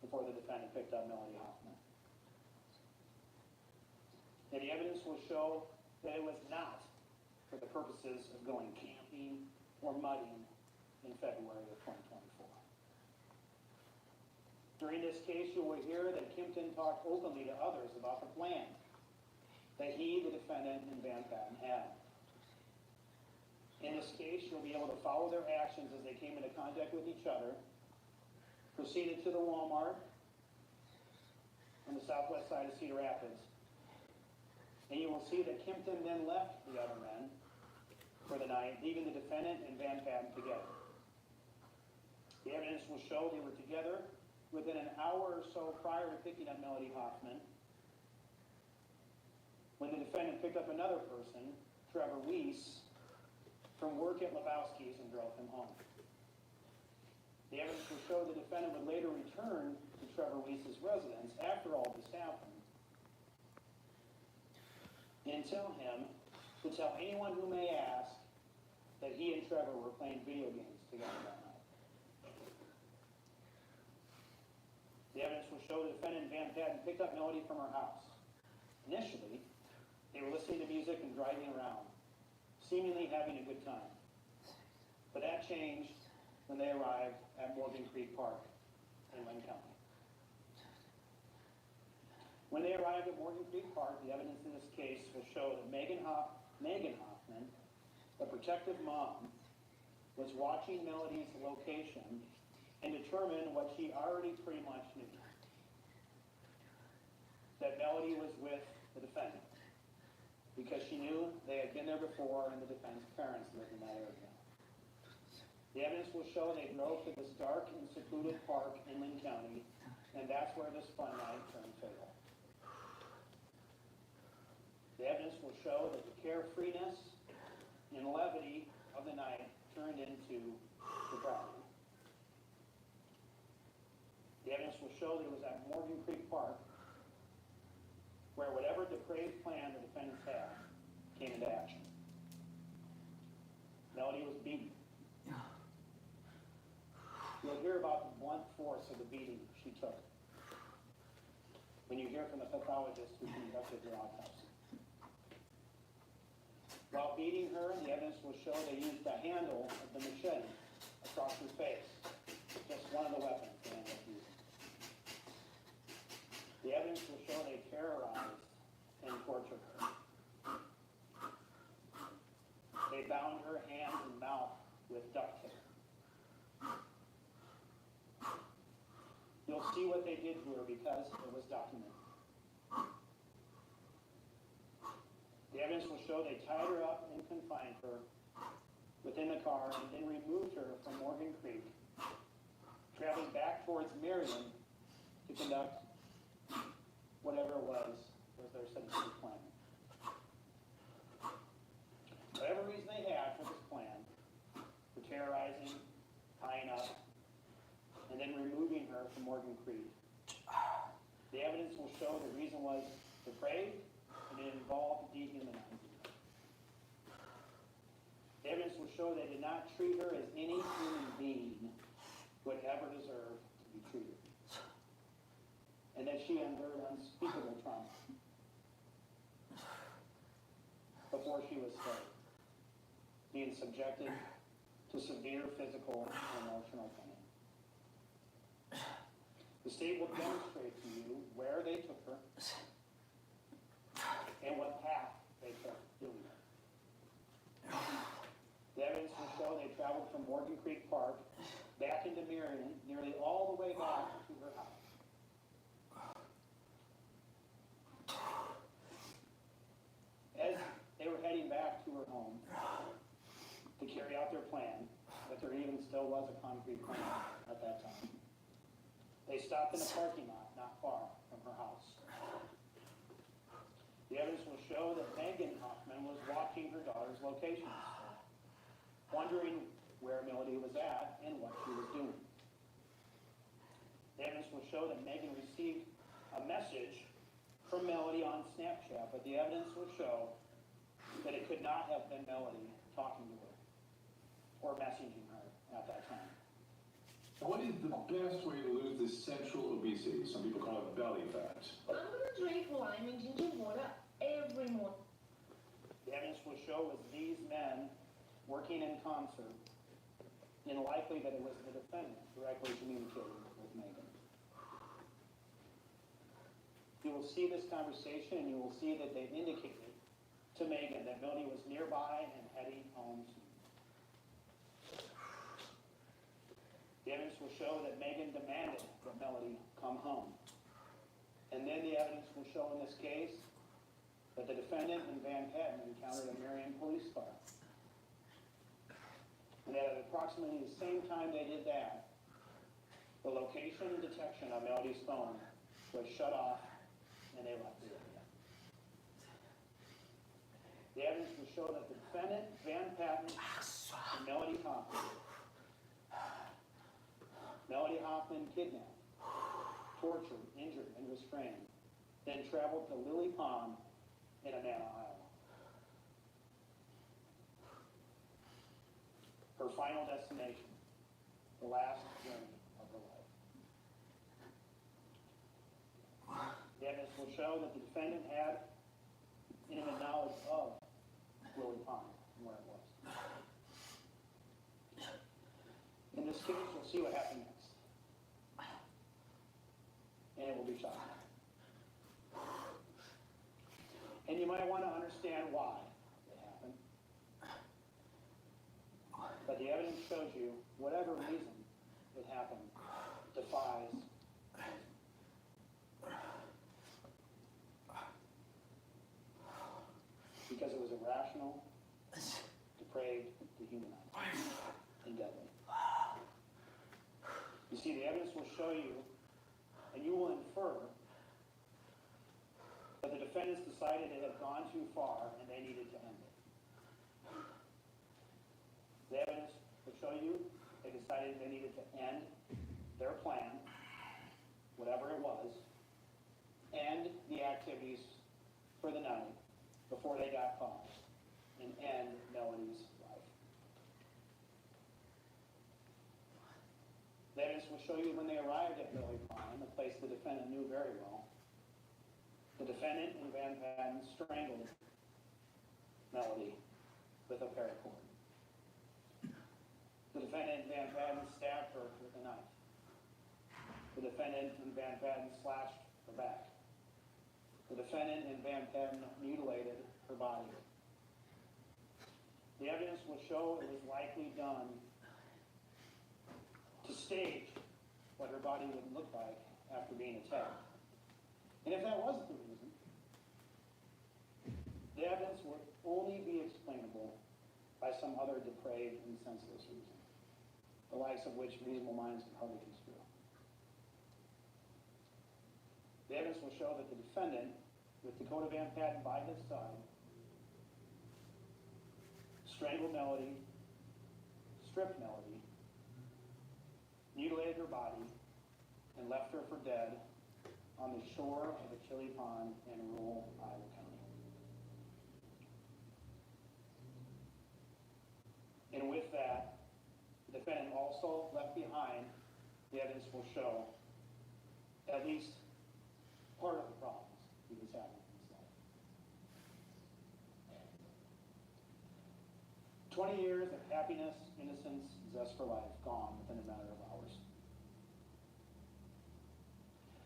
before the defendant picked up Melody Hoffman. And the evidence will show that it was not for the purposes of going camping or mudding in February of 2024. During this case, you will hear that Kimpton talked openly to others about the plan that he, the defendant, and Van Patten had. In this case, you'll be able to follow their actions as they came into contact with each other, proceeded to the Walmart on the southwest side of Cedar Rapids, and you will see that Kimpton then left the other men for the night, leaving the defendant and Van Patten together. The evidence will show they were together within an hour or so prior to picking up Melody Hoffman, when the defendant picked up another person, Trevor Weiss, from work at Lebowski's and drove him home. The evidence will show the defendant would later return to Trevor Weiss's residence after all this happened and tell him to tell anyone who may ask that he and Trevor were playing video games together that night. The evidence will show the defendant and Van Patten picked up Melody from her house. Initially, they were listening to music and driving around, seemingly having a good time. But that changed when they arrived at Morgan Creek Park in Lynn County. When they arrived at Morgan Creek Park, the evidence in this case will show that Megan Hoffman, the protective mom, was watching Melody's location and determined what she already pretty much knew, that Melody was with the defendant, because she knew they had been there before and the defendant's parents lived in that area. The evidence will show they drove to this dark and secluded park in Lynn County, and that's where this fun night turned fatal. The evidence will show that the carefreeness and levity of the night turned into depravity. The evidence will show that it was at Morgan Creek Park where whatever depraved plan the defendants had came into action. Melody was beaten. You'll hear about the blunt force of the beating she took when you hear from the pathologist who conducted her autopsy. While beating her, the evidence will show they used the handle of the machete across her face, just one of the weapons they ended up using. The evidence will show they terrorized and tortured her. They bound her hands and mouth with duct tape. You'll see what they did to her because it was documented. The evidence will show they tied her up and confined her within the car and then removed her from Morgan Creek, traveling back towards Marion to conduct whatever it was their sentencing plan. Whatever reason they had for this plan, for terrorizing, tying up, and then removing her from Morgan Creek, the evidence will show the reason was depraved and it involved dehumanizing her. The evidence will show they did not treat her as any human being would ever deserve to be treated, and that she endured unspeakable trauma before she was saved, being subjected to severe physical and emotional pain. The state will demonstrate to you where they took her and what path they took doing it. The evidence will show they traveled from Morgan Creek Park back into Marion, nearly all the way back to her house. As they were heading back to her home to carry out their plan, but there even still was a concrete plan at that time, they stopped in a parking lot not far from her house. The evidence will show that Megan Hoffman was watching her daughter's locations, wondering where Melody was at and what she was doing. The evidence will show that Megan received a message from Melody on Snapchat, but the evidence will show that it could not have been Melody talking to her or messaging her at that time. What is the best way to lose this central obesity? Some people call it belly fat. I'm going to drink lime and ginger water every morning. The evidence will show is these men working in concert, and likely that it was the defendant directly communicating with Megan. You will see this conversation, and you will see that they indicated to Megan that Melody was nearby and heading home soon. The evidence will show that Megan demanded that Melody come home. And then the evidence will show in this case that the defendant and Van Patten encountered a Marion police car. And that at approximately the same time they did that, the location and detection of Melody's phone was shut off and they left the area. The evidence will show that the defendant, Van Patten, and Melody Hoffman kidnapped, tortured, injured, and restrained, then traveled to Lily Pond in Amana, Iowa. Her final destination, the last journey of her life. The evidence will show that the defendant had intimate knowledge of Lily Pond and where it was. In this case, you'll see what happened next. And it will be shocking. And you might want to understand why it happened. But the evidence shows you, whatever reason it happened, defies reason. Because it was irrational, depraved, dehumanized, and deadly. You see, the evidence will show you, and you will infer, that the defendants decided it had gone too far and they needed to end it. The evidence will show you they decided they needed to end their plan, whatever it was, end the activities for the night before they got caught, and end Melody's life. The evidence will show you when they arrived at Lily Pond, a place the defendant knew very well. The defendant and Van Patten strangled Melody with a paracord. The defendant and Van Patten stabbed her with a knife. The defendant and Van Patten slashed her back. The defendant and Van Patten mutilated her body. The evidence will show it was likely done to stage what her body would look like after being attacked. And if that wasn't the reason, the evidence would only be explainable by some other depraved and senseless reason, the likes of which reasonable minds can hardly construe. The evidence will show that the defendant, with Dakota Van Patten by his side, strangled Melody, stripped Melody, mutilated her body, and left her for dead on the shore of a chilly pond in rural Iowa County. And with that, the defendant also left behind, the evidence will show, at least part of the problems he was having in his life. 20 years of happiness, innocence, zest for life gone within a matter of hours.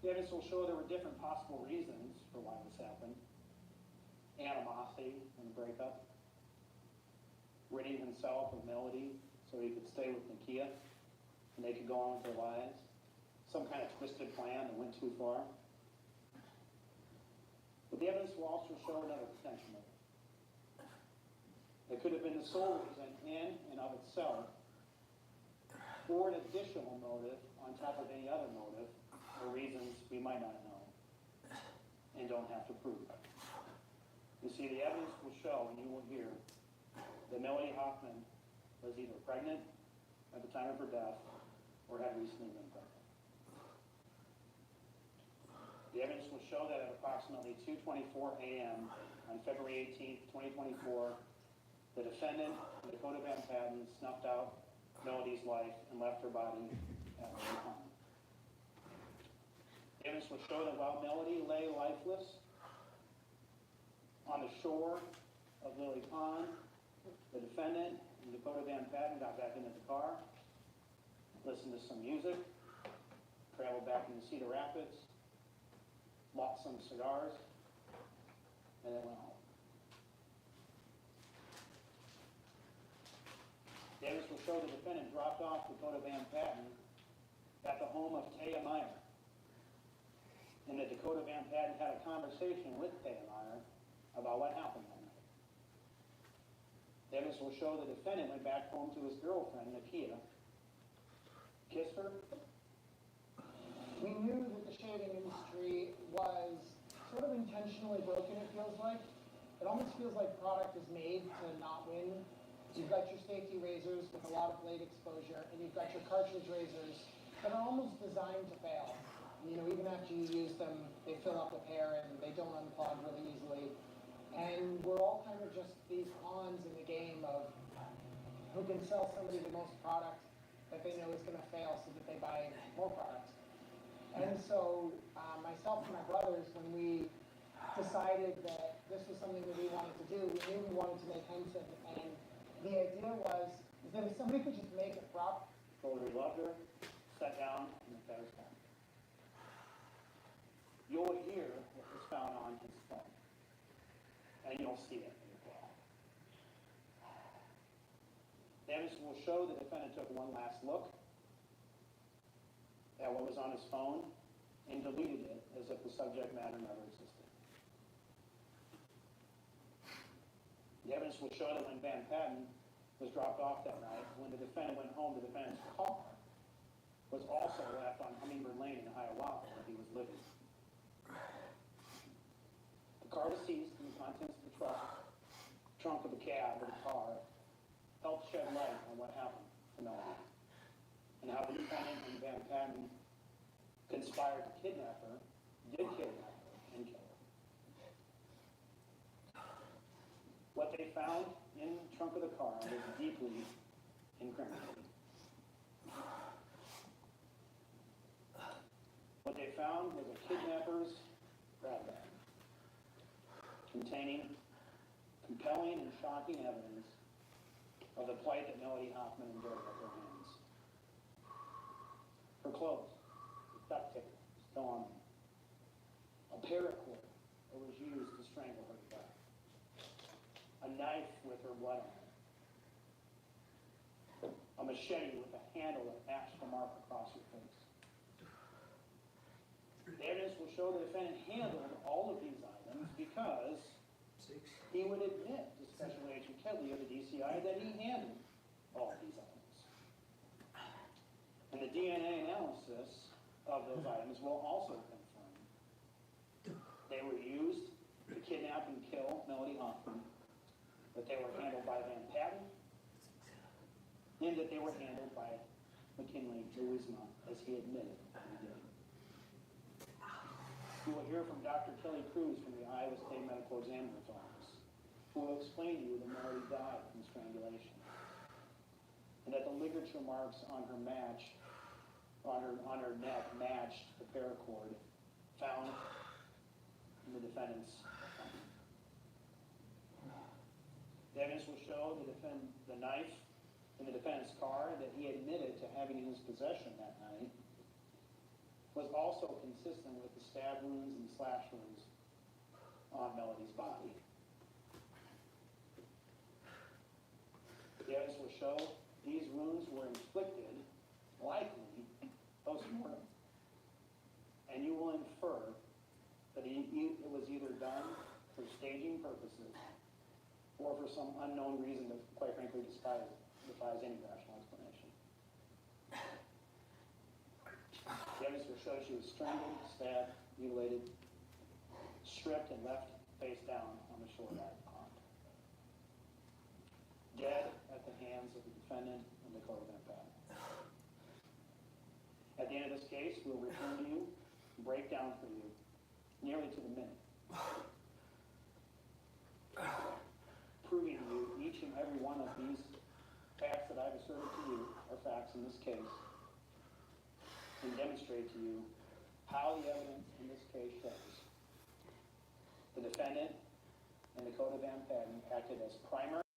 The evidence will show there were different possible reasons for why this happened. Animosity in the breakup, ridding himself of Melody so he could stay with Nakia and they could go on with their lives. Some kind of twisted plan that went too far. But the evidence will also show another potential motive. It could have been the sole reason in and of itself, or an additional motive on top of any other motive, or reasons we might not know and don't have to prove. You see, the evidence will show, and you will hear, that Melody Hoffman was either pregnant at the time of her death or had recently been pregnant. The evidence will show that at approximately 2:24 a.m. on February 18th, 2024, the defendant, Dakota Van Patten, snuffed out Melody's life and left her body at Lily Pond. The evidence will show that while Melody lay lifeless on the shore of Lily Pond, the defendant and Dakota Van Patten got back into the car, listened to some music, traveled back into Cedar Rapids, bought some cigars, and then went home. The evidence will show the defendant dropped off Dakota Van Patten at the home of Taya Meyer, and that Dakota Van Patten had a conversation with Taya Meyer about what happened that night. The evidence will show the defendant went back home to his girlfriend, Nakia, kissed her. We knew that the shaving industry was sort of intentionally broken, it feels like. It almost feels like product is made to not win. You've got your safety razors with a lot of blade exposure, and you've got your cartridge razors that are almost designed to fail. You know, even after you use them, they fill up with hair and they don't unplug really easily. And we're all kind of just these pawns in the game of who can sell somebody the most product that they know is going to fail so that they buy more product. And so myself and my brothers, when we decided that this was something that we wanted to do, we knew we wanted to make Henson. And the idea was is that if somebody could just make a prop. Told her he loved her, sat down, and then fed her back. You'll hear what was found on his phone, and you'll see it as well. The evidence will show the defendant took one last look at what was on his phone and deleted it as if the subject matter never existed. The evidence will show that when Van Patten was dropped off that night, when the defendant went home, the defendant's car was also left on Hummingbird Lane in Hiawatha where he was living. The car was seized and the contents of the trunk of the cab of the car helped shed light on what happened to Melody and how the defendant and Van Patten conspired to kidnap her, did kidnap her, and kill her. What they found in the trunk of the car was deeply incriminating. What they found was a kidnapper's grab bag containing compelling and shocking evidence of the plight that Melody Hoffman endured at their hands. Her clothes, the duct tape, still on them. A paracord that was used to strangle her to death. A knife with her blood on it. A machete with a handle that matched the mark across her face. The evidence will show the defendant handled all of these items because he would admit to Special Agent Kedley of the DCI that he handled all of these items. And the DNA analysis of those items will also confirm they were used to kidnap and kill Melody Hoffman, that they were handled by Van Patten, and that they were handled by McKinley Louisma, as he admitted that he did. You will hear from Dr. Kelly Cruz from the Iowa State Medical Examiner's Office, who will explain to you that Melody died from strangulation, and that the ligature marks on her neck matched the paracord found in the defendant's phone. The evidence will show the knife in the defendant's car that he admitted to having in his possession that night was also consistent with the stab wounds and slash wounds on Melody's body. The evidence will show these wounds were inflicted, likely, post-mortem. And you will infer that it was either done for staging purposes or for some unknown reason that, quite frankly, defies any rational explanation. The evidence will show she was strangled, stabbed, mutilated, stripped, and left face down on the shore of that pond. Dead at the hands of the defendant and Dakota Van Patten. At the end of this case, we'll return to you, break down for you, nearly to the minute, proving to you each and every one of these facts that I've asserted to you are facts in this case, and demonstrate to you how the evidence in this case shows the defendant and the Dakota Van Patten acted as primary